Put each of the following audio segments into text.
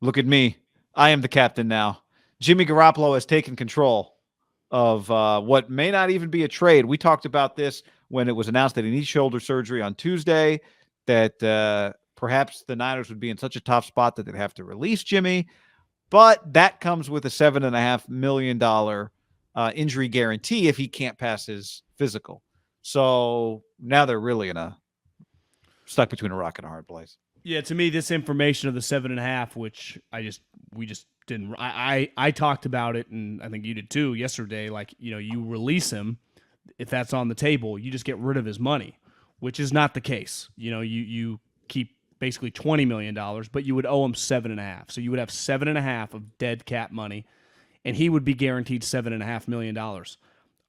Look at me. I am the captain now. Jimmy Garoppolo has taken control of what may not even be a trade. We talked about this when it was announced that he needs shoulder surgery on Tuesday, that perhaps the Niners would be in such a tough spot that they'd have to release Jimmy. But that comes with a $7.5 million injury guarantee if he can't pass his physical. So now they're really in a stuck between a rock and a hard place. Yeah, to me, this information of the 7.5, which we just didn't. I talked about it, and I think you did too yesterday. Like, you release him if that's on the table, you just get rid of his money, which is not the case. You keep basically $20 million, but you would owe him 7.5. So you would have 7.5 of dead cap money, and he would be guaranteed $7.5 million.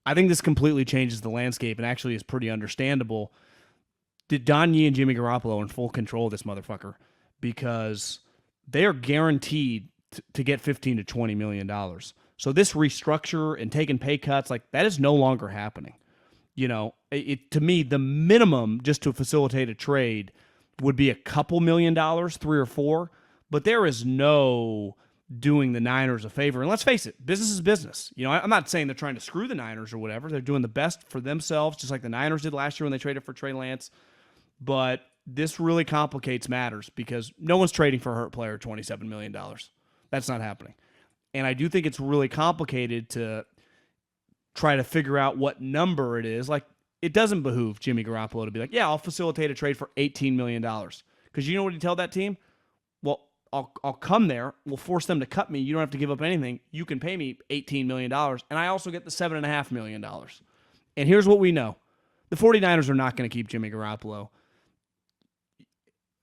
I think this completely changes the landscape, and actually is pretty understandable. Did Don Yee and Jimmy Garoppolo in full control of this motherfucker, because they are guaranteed to get $15 to $20 million. So this restructure and taking pay cuts, like, that is no longer happening. To me, the minimum just to facilitate a trade would be a couple $1,000,000, 3 or 4, but there is no doing the Niners a favor. And let's face it, business is business. I'm not saying they're trying to screw the Niners or whatever. They're doing the best for themselves, just like the Niners did last year when they traded for Trey Lance. But this really complicates matters because no one's trading for a hurt player $27 million. That's not happening. And I do think it's really complicated to try to figure out what number it is. Like, it doesn't behoove Jimmy Garoppolo to be like, yeah, I'll facilitate a trade for $18 million. Because you know what he tell that team? Well, I'll come there. We'll force them to cut me. You don't have to give up anything. You can pay me $18 million. And I also get the $7.5 million. And here's what we know. The 49ers are not going to keep Jimmy Garoppolo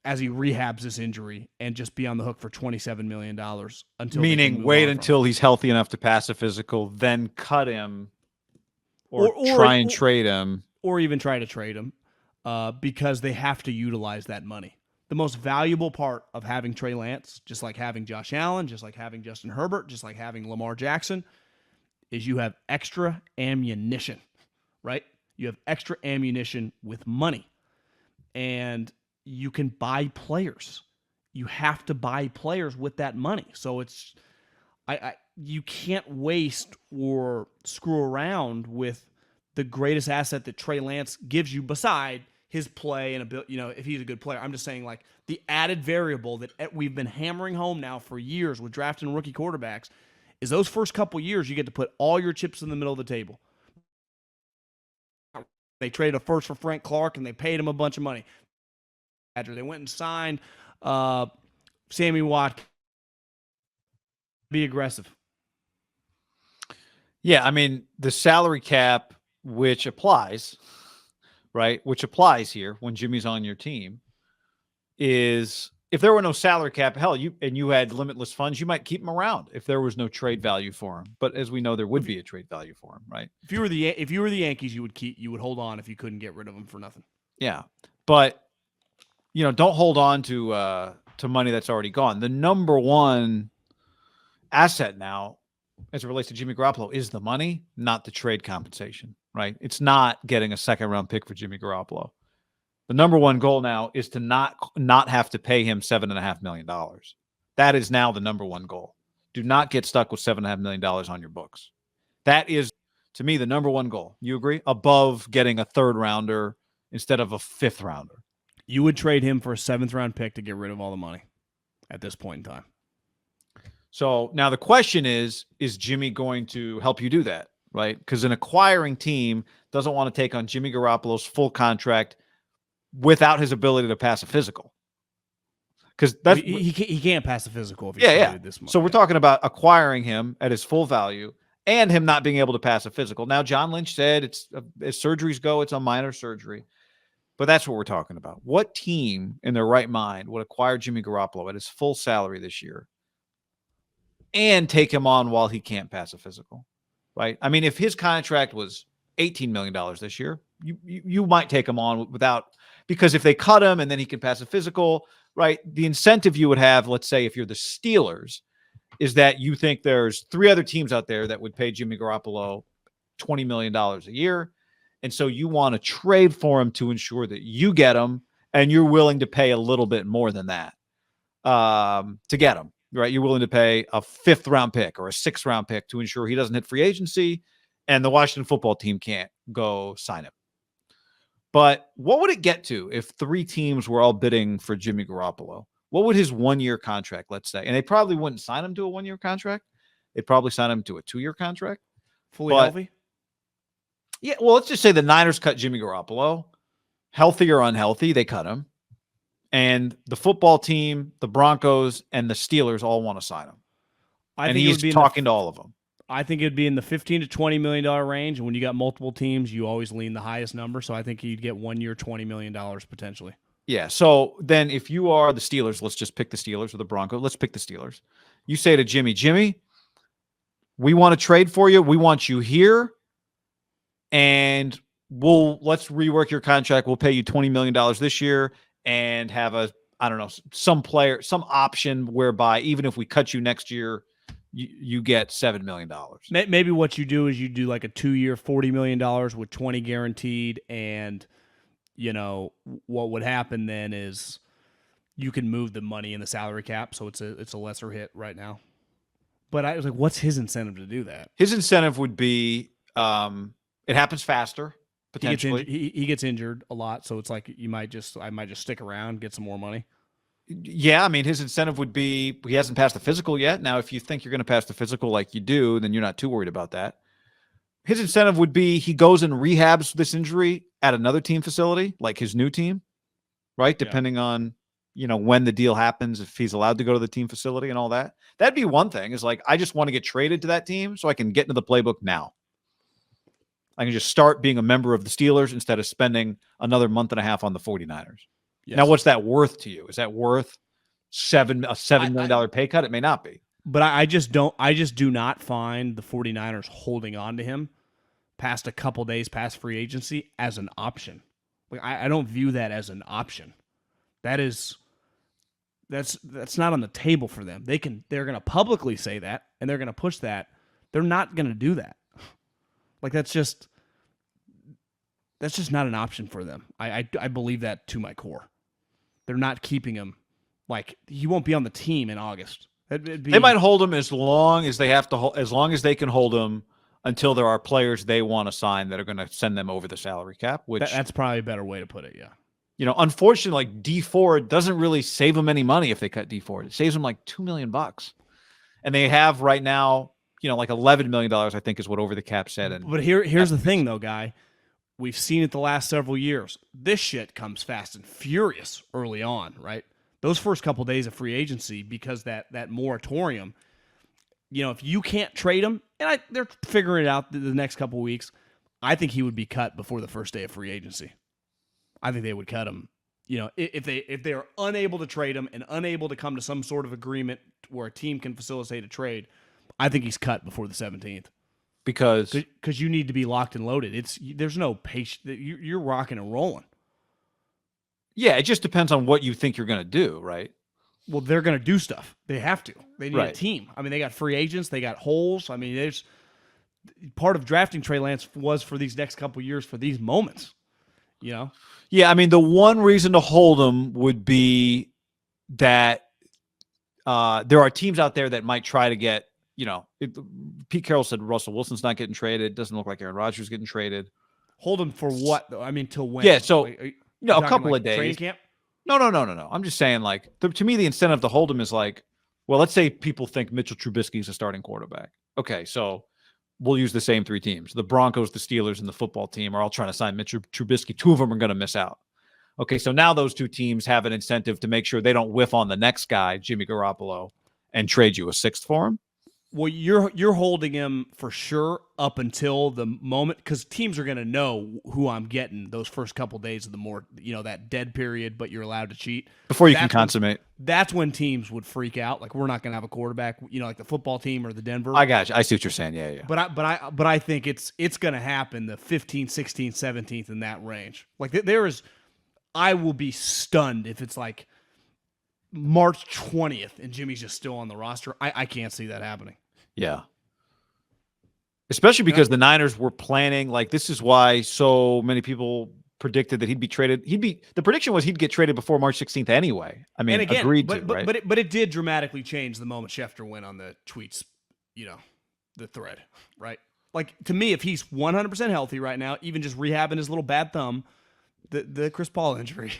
as he rehabs this injury and just be on the hook for $27 million until. Meaning wait until he's healthy enough to pass a physical, then cut him or try and trade him. Or even try to trade him because they have to utilize that money. The most valuable part of having Trey Lance, just like having Josh Allen, just like having Justin Herbert, just like having Lamar Jackson, is you have extra ammunition, right? You have extra ammunition with money. And you can buy players. You have to buy players with that money. So it's you can't waste or screw around with the greatest asset that Trey Lance gives you beside his play and if he's a good player. I'm just saying, like, the added variable that we've been hammering home now for years with drafting rookie quarterbacks is those first couple years you get to put all your chips in the middle of the table. They traded a first for Frank Clark and they paid him a bunch of money. They went and signed Sammy Watkins. Be aggressive. Yeah, I mean, the salary cap, which applies, right? Which applies here when Jimmy's on your team, is if there were no salary cap, hell, you had limitless funds, you might keep him around if there was no trade value for him. But as we know, there would be a trade value for him, right? If you were the Yankees, you would hold on if you couldn't get rid of him for nothing. Yeah, but don't hold on to money that's already gone. The number one asset now, as it relates to Jimmy Garoppolo, is the money, not the trade compensation, right? It's not getting a second-round pick for Jimmy Garoppolo. The number one goal now is to not have to pay him $7.5 million. That is now the number one goal. Do not get stuck with $7.5 million on your books. That is, to me, the number one goal. You agree? Above getting a third-rounder instead of a fifth-rounder. You would trade him for a 7th-round pick to get rid of all the money at this point in time. So now the question is Jimmy going to help you do that, right? Because an acquiring team doesn't want to take on Jimmy Garoppolo's full contract without his ability to pass a physical. Because that's he can't pass a physical if he's traded this much. So we're talking about acquiring him at his full value and him not being able to pass a physical. Now, John Lynch said it's as surgeries go, it's a minor surgery. But that's what we're talking about. What team in their right mind would acquire Jimmy Garoppolo at his full salary this year and take him on while he can't pass a physical, right? I mean, if his contract was $18 million this year, you might take him on without, because if they cut him and then he can pass a physical, right? The incentive you would have, let's say if you're the Steelers, is that you think there's 3 other teams out there that would pay Jimmy Garoppolo $20 million a year. And so you want to trade for him to ensure that you get him, and you're willing to pay a little bit more than that to get him. right? You're willing to pay a 5th round pick or a 6th round pick to ensure he doesn't hit free agency, and the Washington football team can't go sign him. But what would it get to if 3 teams were all bidding for Jimmy Garoppolo? What would his 1-year contract, let's say? And they probably wouldn't sign him to a 1-year contract. They'd probably sign him to a 2-year contract. Fully healthy? Yeah, well, let's just say the Niners cut Jimmy Garoppolo. Healthy or unhealthy, they cut him. And the football team, the Broncos, and the Steelers all want to sign him. And he's talking to all of them. I think it'd be in the $15 to $20 million range. And when you got multiple teams, you always lean the highest number. So I think you'd get 1 year, $20 million potentially. Yeah. So then if you are the Steelers, let's just pick the Steelers or the Broncos. Let's pick the Steelers. You say to Jimmy, we want to trade for you. We want you here. And let's rework your contract. We'll pay you $20 million this year and have some option whereby even if we cut you next year, you get $7 million. Maybe what you do is you do like a 2-year, $40 million with 20 guaranteed. And, what would happen then is you can move the money in the salary cap. So it's a lesser hit right now. But I was like, what's his incentive to do that? His incentive would be, it happens faster. Potentially. He gets injured a lot. So it's like, I might just stick around, get some more money. Yeah, I mean, his incentive would be he hasn't passed the physical yet. Now, if you think you're going to pass the physical like you do, then you're not too worried about that. His incentive would be he goes and rehabs this injury at another team facility, like his new team, right? Depending on, when the deal happens, if he's allowed to go to the team facility and all that. That'd be one thing is like, I just want to get traded to that team so I can get into the playbook now. I can just start being a member of the Steelers instead of spending another month and a half on the 49ers. Yes. Now, what's that worth to you? Is that worth a $7 million pay cut? It may not be. But I just do not find the 49ers holding on to him past a couple days past free agency as an option. Like I don't view that as an option. That's not on the table for them. They're going to publicly say that and they're going to push that. They're not going to do that. Like that's just not an option for them. I believe that to my core. They're not keeping him. Like he won't be on the team in August. They might hold him as long as they have to. As long as they can hold him until there are players they want to sign that are going to send them over the salary cap. Which that's probably a better way to put it. Yeah. Unfortunately, like D Ford doesn't really save them any money if they cut D Ford. It saves them like $2 million, and they have right now, like $11 million. I think is what Over the Cap said. But here's the thing, though, Guy. We've seen it the last several years. This shit comes fast and furious early on, right? Those first couple of days of free agency, because that moratorium, if you can't trade him, and they're figuring it out the next couple of weeks, I think he would be cut before the first day of free agency. I think they would cut him. If they are unable to trade him and unable to come to some sort of agreement where a team can facilitate a trade, I think he's cut before the 17th. Because you need to be locked and loaded. There's no patience. You're rocking and rolling. Yeah, it just depends on what you think you're going to do, right? Well, they're going to do stuff. They have to. They need right. a team. I mean, they got free agents. They got holes. I mean, there's part of drafting Trey Lance was for these next couple of years for these moments. Yeah, I mean, the one reason to hold him would be that there are teams out there that might try to get. Pete Carroll said Russell Wilson's not getting traded. It doesn't look like Aaron Rodgers is getting traded. Hold him for what, though? I mean, till when? Yeah, so a couple of days. Training camp? No. I'm just saying, like, to me, the incentive to hold him is like, well, let's say people think Mitchell Trubisky is a starting quarterback. Okay, so we'll use the same 3 teams. The Broncos, the Steelers, and the football team are all trying to sign Mitchell Trubisky. 2 of them are going to miss out. Okay, so now those 2 teams have an incentive to make sure they don't whiff on the next guy, Jimmy Garoppolo, and trade you a 6th for him. Well, you're holding him for sure up until the moment, because teams are going to know who I'm getting those first couple days of the that dead period, but you're allowed to cheat. Before you can consummate. That's when teams would freak out. Like, we're not going to have a quarterback, like the football team or the Denver. I got you. I see what you're saying. Yeah. But I think it's going to happen the 15th, 16th, 17th in that range. Like I will be stunned if it's like March 20th and Jimmy's just still on the roster. I can't see that happening. Yeah. Especially because the Niners were planning, like, this is why so many people predicted that he'd be traded. The prediction was he'd get traded before March 16th anyway. I mean, and again, agreed but, to, but, right? but it did dramatically change the moment Schefter went on the tweets, the thread, right? Like, to me, if he's 100% healthy right now, even just rehabbing his little bad thumb, the Chris Paul injury,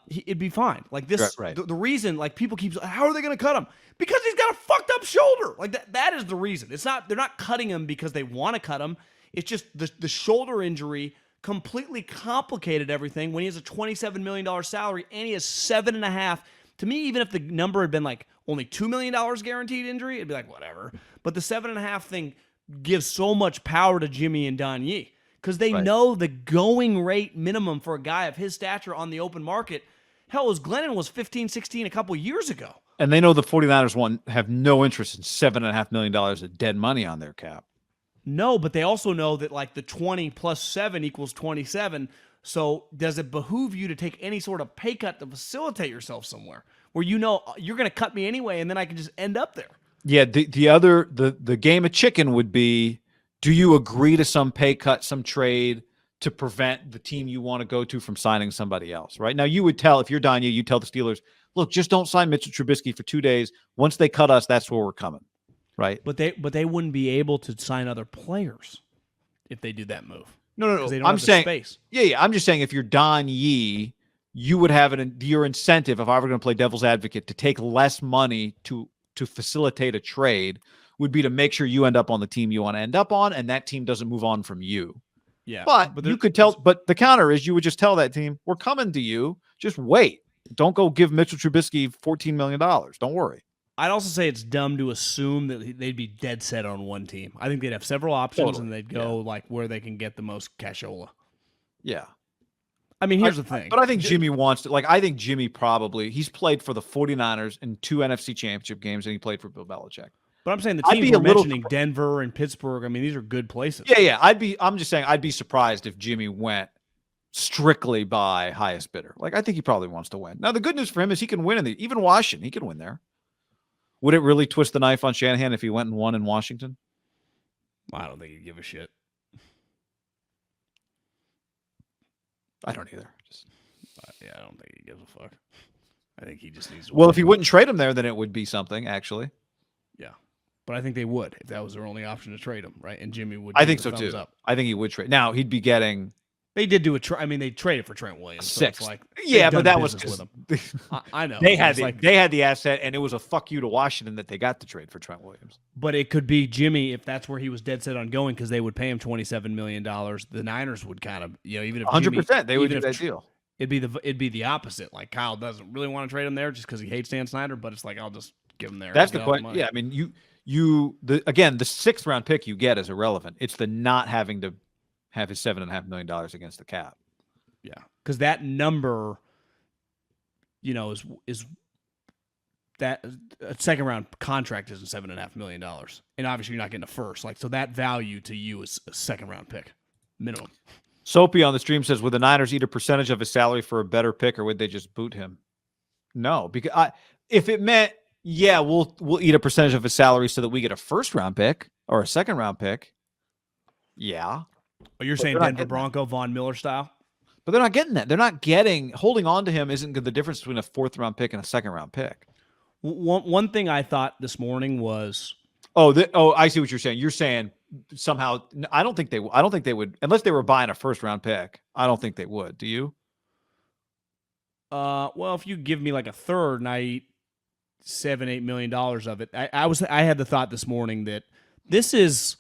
it'd be fine. Like this, Right. The reason, like, people keep saying, how are they going to cut him? Because he's got a fucked up shoulder. Like that is the reason. They're not cutting him because they want to cut him. It's just the shoulder injury completely complicated everything when he has a $27 million salary and he has 7.5. To me, even if the number had been like only $2 million guaranteed injury, it'd be like, whatever. But the 7.5 thing gives so much power to Jimmy and Don Yee because they know the going rate minimum for a guy of his stature on the open market. Hell, Glennon was 15, 16 a couple years ago. And they know the 49ers have no interest in $7.5 million of dead money on their cap. No, but they also know that like the 20 plus 7 equals 27. So does it behoove you to take any sort of pay cut to facilitate yourself somewhere where you're going to cut me anyway and then I can just end up there? Yeah, the game of chicken would be, do you agree to some pay cut, some trade to prevent the team you want to go to from signing somebody else, right? Now, you would tell, if you're Danya, you tell the Steelers, look, just don't sign Mitchell Trubisky for 2 days. Once they cut us, that's where we're coming, right? But they wouldn't be able to sign other players if they do that move. No. They don't I'm have the saying, space. Yeah. I'm just saying, if you're Don Yee, you would have your incentive, if I were going to play devil's advocate, to take less money to facilitate a trade would be to make sure you end up on the team you want to end up on, and that team doesn't move on from you. Yeah, but you could tell. But the counter is, you would just tell that team, "We're coming to you. Just wait. Don't go give Mitchell Trubisky $14 million. Don't worry." I'd also say it's dumb to assume that they'd be dead set on one team. I think they'd have several options, and they'd go like where they can get the most cashola. Yeah. I mean, here's the thing. But I think Jimmy wants to. Like, I think Jimmy he's played for the 49ers in 2 NFC Championship games, and he played for Bill Belichick. But I'm saying the teams we're mentioning, Denver and Pittsburgh, I mean, these are good places. Yeah. I'm just saying I'd be surprised if Jimmy went strictly by highest bidder. Like, I think he probably wants to win. Now, the good news for him is he can win even Washington. He can win there. Would it really twist the knife on Shanahan if he went and won in Washington? I don't think he'd give a shit. I don't either. I don't think he gives a fuck. I think he just needs to Well, if he wouldn't trade him there, then it would be something, actually. Yeah. But I think they would if that was their only option to trade him, right? And Jimmy would. I think so too. I think he would trade. Now he'd be getting. They did do they traded for Trent Williams. So it's like, yeah, but that was with him. I know they had the asset, and it was a fuck you to Washington that they got the trade for Trent Williams. But it could be Jimmy if that's where he was dead set on going, because they would pay him $27 million. The Niners would kind of, even if 100%, they would do that deal. It'd be the opposite. Like, Kyle doesn't really want to trade him there just because he hates Dan Snyder, but it's like, I'll just give him there. That's the question. Yeah, I mean, the 6th round pick you get is irrelevant. It's the not having to have his $7.5 million against the cap. Yeah, because that number, is that a 2nd round contract isn't $7.5 million, and obviously you're not getting a first. Like, so that value to you is a 2nd round pick minimum. Soapy on the stream says, would the Niners eat a percentage of his salary for a better pick, or would they just boot him? No, because if it meant, yeah, we'll eat a percentage of his salary so that we get a 1st round pick or a 2nd round pick. Yeah. Oh, you're saying Denver Bronco, Von Miller style? But they're not getting that. They're not holding on to him isn't the difference between a 4th round pick and a 2nd round pick. One thing I thought this morning was, I see what you're saying. You're saying somehow I don't think they would, unless they were buying a 1st round pick. I don't think they would. Do you? Well, if you give me like a 3rd and I eat $7-8 million of it, I had the thought this morning that this is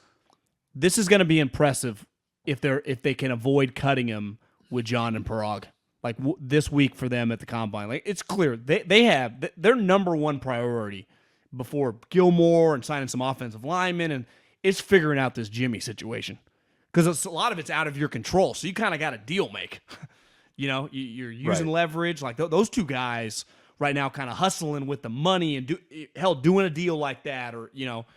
going to be impressive if they can avoid cutting him with John and Parag, like this week for them at the combine. Like, it's clear they have their number one priority before Gilmore and signing some offensive linemen, and it's figuring out this Jimmy situation, because a lot of it's out of your control. So you kind of got a deal make. You're using leverage, like those 2 guys right now kind of hustling with the money and doing a deal like that, or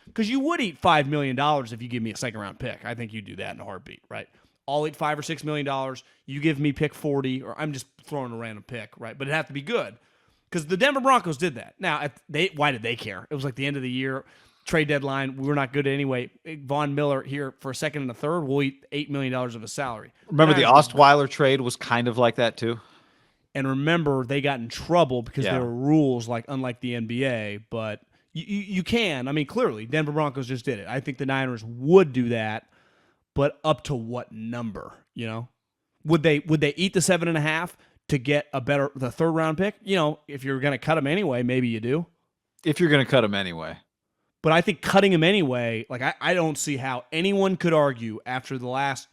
because you would eat $5 million if you give me a 2nd round pick. I think you do that in a heartbeat, right? I'll eat $5 or $6 million. You give me pick 40, or I'm just throwing a random pick, right? But it have to be good, because the Denver Broncos did that. Now, why did they care? It was like the end of the year. trade deadline, we're not good anyway. Von Miller here for a second and a third, we'll eat $8 million of his salary. Remember the Ostweiler trade was kind of like that too? And remember, they got in trouble because Yeah. there were rules unlike the NBA, but you can. I mean, clearly, Denver Broncos just did it. I think the Niners would do that, but up to what number, you know? Would they eat the 7.5 to get the third round pick? You know, if you're going to cut him anyway, maybe you do. If you're going to cut him anyway. But I think cutting him anyway, like I don't see how anyone could argue after the last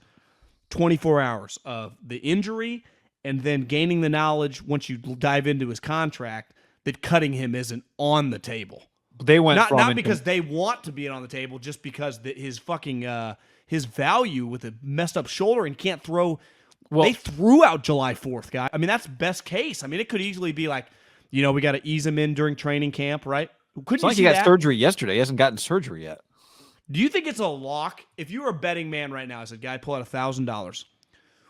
24 hours of the injury and then gaining the knowledge once you dive into his contract that cutting him isn't on the table. They went not because they want to be on the table, just because his fucking his value with a messed up shoulder and can't throw. Well, they threw out July 4th, guy. I mean, that's best case. I mean, it could easily be like, you know, we got to ease him in during training camp, right? It's like he got surgery yesterday. He hasn't gotten surgery yet. Do you think it's a lock? If you were a betting man right now, I said, guy, pull out $1,000.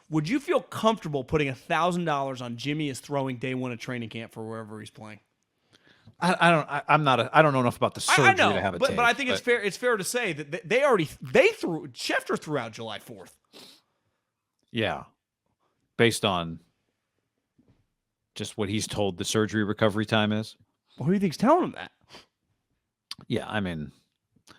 Would you feel comfortable putting $1,000 on Jimmy is throwing day one of training camp for wherever he's playing? I don't know enough about the surgery to have it. But I think it's fair. It's fair to say that they threw Schefter threw out July 4th. Yeah, based on just what he's told the surgery recovery time is. Well, who do you think's telling him that? Yeah, I mean,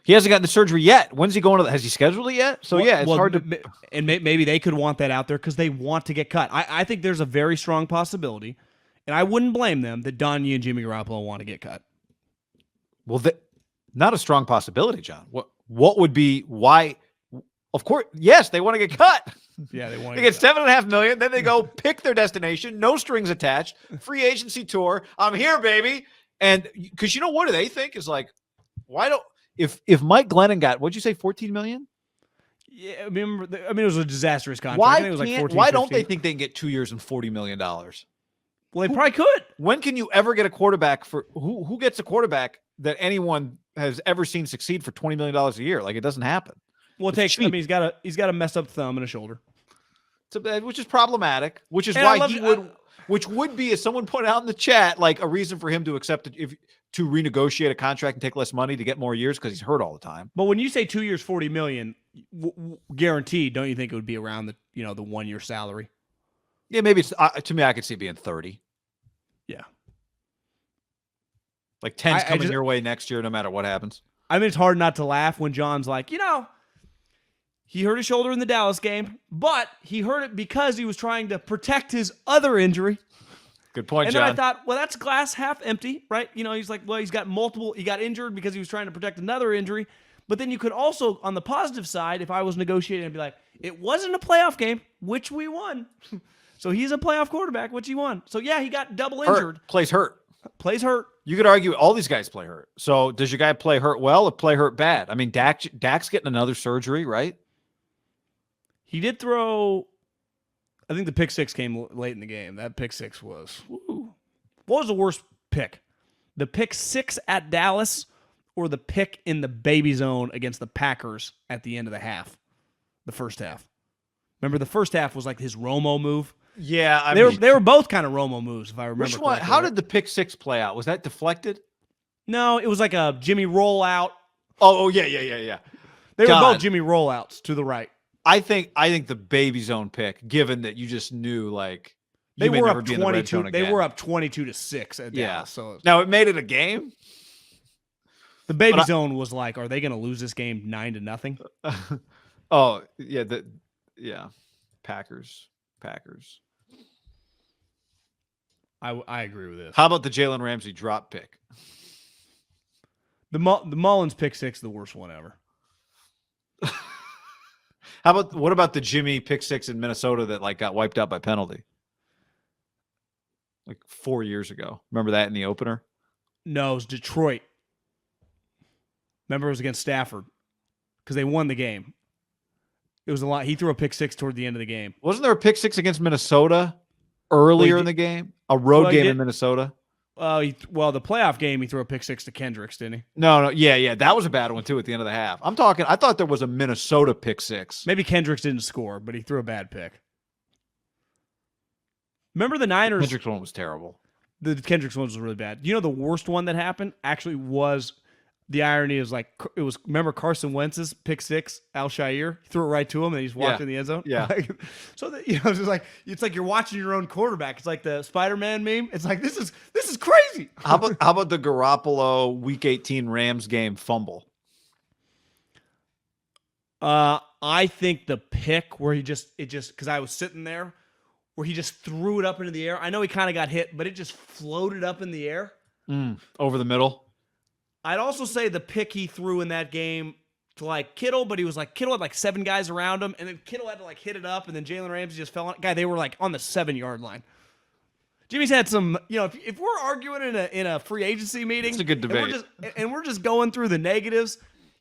he hasn't gotten the surgery yet. When's he going to? Has he scheduled it yet? So yeah, it's hard to. And maybe they could want that out there because they want to get cut. I think there's a very strong possibility, and I wouldn't blame them that Donnie and Jimmy Garoppolo want to get cut. Well, not a strong possibility, John. What would be why? Of course, yes, they want to get cut. Yeah, they want to get $7.5 million. Then they go pick their destination, no strings attached, free agency tour. I'm here, baby. And because you know what do they think is like, why don't if Mike Glennon got what'd you say, 14 million? Yeah, I mean it was a disastrous contract. I think it was like 14, why don't they think they can get 2 years and $40 million? Well, they probably could. When can you ever get a quarterback for who gets a quarterback that anyone has ever seen succeed for $20 million a year? Like it doesn't happen. Well, he's got a messed up thumb and a shoulder, which is problematic. Which is why he would. Which would be, as someone put out in the chat, like a reason for him to accept it to renegotiate a contract and take less money to get more years because he's hurt all the time. But when you say 2 years, $40 million, guaranteed, don't you think it would be around the 1 year salary? Yeah, maybe it's to me. I could see it being 30. Yeah, like 10's coming your way next year, no matter what happens. I mean, it's hard not to laugh when John's like, he hurt his shoulder in the Dallas game, but he hurt it because he was trying to protect his other injury. Good point, John. And then I thought, well, that's glass half empty, right? He's like, well, he got injured because he was trying to protect another injury. But then you could also, on the positive side, if I was negotiating, I'd be like, it wasn't a playoff game, which we won. So he's a playoff quarterback, which he won. So yeah, he got double injured. Plays hurt. You could argue all these guys play hurt. So does your guy play hurt well or play hurt bad? I mean, Dak's getting another surgery, right? He did throw. I think the pick six came late in the game. That pick six was. Woo. What was the worst pick? The pick six at Dallas or the pick in the baby zone against the Packers at the end of the half? The first half. Remember, the first half was like his Romo move. Yeah, they were both kind of Romo moves, if I remember. Which one? How did the pick six play out? Was that deflected? No, it was like a Jimmy rollout. Oh yeah. They were both Jimmy rollouts to the right. I think the baby zone pick, given that you just knew like they were up 22. They were up 22-6 at Dallas. So now it made it a game. The baby zone was like, are they going to lose this game 9-0? Oh yeah, Packers. I agree with this. How about the Jalen Ramsey drop pick? The Mullins pick six, the worst one ever. What about the Jimmy pick six in Minnesota that like got wiped out by penalty? Like 4 years ago. Remember that in the opener? No, it was Detroit. Remember it was against Stafford because they won the game. It was a lot. He threw a pick six toward the end of the game. Wasn't there a pick six against Minnesota earlier in the game? A road game in Minnesota? The playoff game, he threw a pick six to Kendricks, didn't he? No. Yeah. That was a bad one, too, at the end of the half. I thought there was a Minnesota pick six. Maybe Kendricks didn't score, but he threw a bad pick. Remember the Niners? The Kendricks one was terrible. The Kendricks one was really bad. You know the worst one that happened actually was the irony is like it was. Remember Carson Wentz's pick six, Al-Shaair threw it right to him, and he just walked in the end zone. Yeah. So that, it's just like you're watching your own quarterback. It's like the Spider-Man meme. It's like this is crazy. How about the Garoppolo Week 18 Rams game fumble? I think the pick where because I was sitting there, where he just threw it up into the air. I know he kind of got hit, but it just floated up in the air Over the middle. I'd also say the pick he threw in that game to like Kittle, but he was like Kittle had like 7 guys around him, and then Kittle had to like hit it up, and then Jalen Ramsey just fell on it. Guy, they were like on the 7-yard line. Jimmy's had some, if we're arguing in a free agency meeting, it's a good debate, and we're just going through the negatives.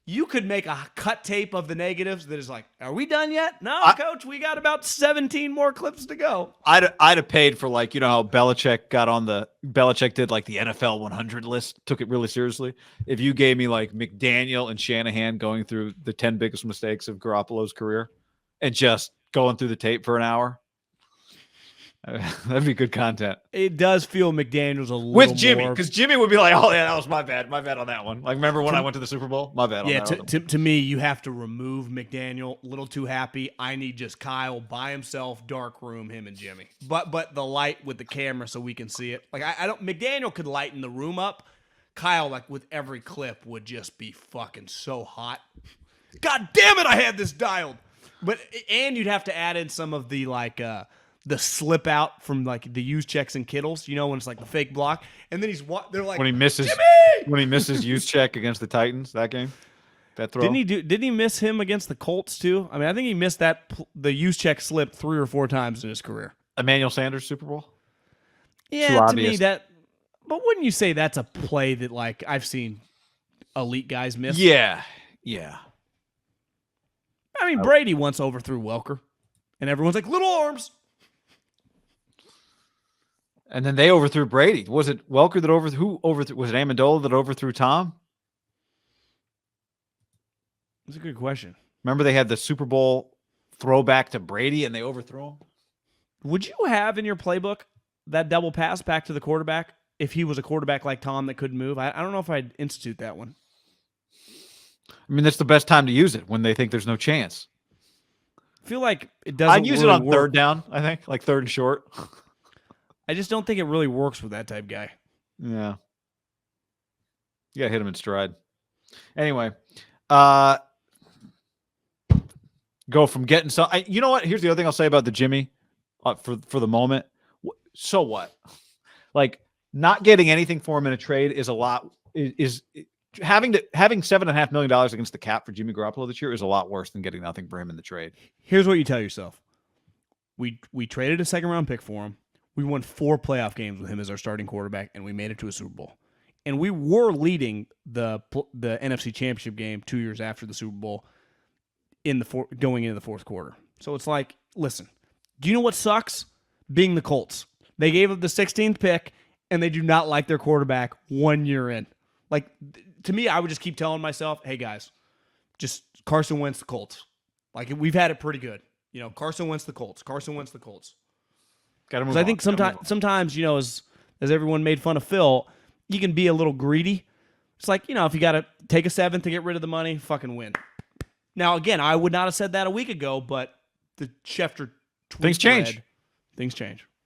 You could make a cut tape of the negatives that is like, are we done yet? No, Coach, we got about 17 more clips to go. I'd have paid for like, how Belichick did like the NFL 100 list, took it really seriously. If you gave me like McDaniel and Shanahan going through the 10 biggest mistakes of Garoppolo's career and just going through the tape for an hour, that'd be good content. It does feel McDaniel's a little with Jimmy, more... because Jimmy would be like, "Oh yeah, that was my bad on that one." Like, remember when I went to the Super Bowl? My bad. Yeah, on that one. to me, you have to remove McDaniel. A little too happy. I need just Kyle by himself, dark room, him and Jimmy. But the light with the camera so we can see it. Like I don't. McDaniel could lighten the room up. Kyle, like with every clip, would just be fucking so hot. God damn it! I had this dialed. And you'd have to add in some of the like. The slip out from like the use checks and Kittles, when it's like the fake block, and then they're like when he misses Jimmy! use check against the Titans that game, that throw. Didn't he miss him against the Colts too? I mean, I think he missed the use check slip 3 or 4 times in his career. Emmanuel Sanders Super Bowl. Yeah, to me that. But wouldn't you say that's a play that like I've seen elite guys miss? Yeah. I mean, Brady once overthrew Welker, and everyone's like little arms. And then they overthrew Brady. Was it Welker that overthrew? Was it Amendola that overthrew Tom? That's a good question. Remember they had the Super Bowl throwback to Brady and they overthrew him? Would you have in your playbook that double pass back to the quarterback if he was a quarterback like Tom that couldn't move? I don't know if I'd institute that one. I mean, that's the best time to use it, when they think there's no chance. I feel like it doesn't. I'd use really it on work. third down, I think, like third and short. I just don't think it really works with that type guy. Yeah. You got to hit him in stride. Anyway, go from getting some. You know what? Here's the other thing I'll say about the Jimmy for the moment. So what? Like, not getting anything for him in a trade is a lot. Having $7.5 million against the cap for Jimmy Garoppolo this year is a lot worse than getting nothing for him in the trade. Here's what you tell yourself: we traded a 2nd-round pick for him. We won 4 playoff games with him as our starting quarterback, and we made it to a Super Bowl. And we were leading the NFC Championship game 2 years after the Super Bowl going into the 4th quarter. So it's like, listen, do you know what sucks? Being the Colts. They gave up the 16th pick, and they do not like their quarterback 1 year in. Like, to me, I would just keep telling myself, hey, guys, just Carson Wentz the Colts. Like, we've had it pretty good. Carson Wentz the Colts. Carson Wentz the Colts. Because I think sometimes, as everyone made fun of Phil, you can be a little greedy. It's like, if you got to take a 7th to get rid of the money, fucking win. Now, again, I would not have said that a week ago, but the Schefter tweet Things change. Things change.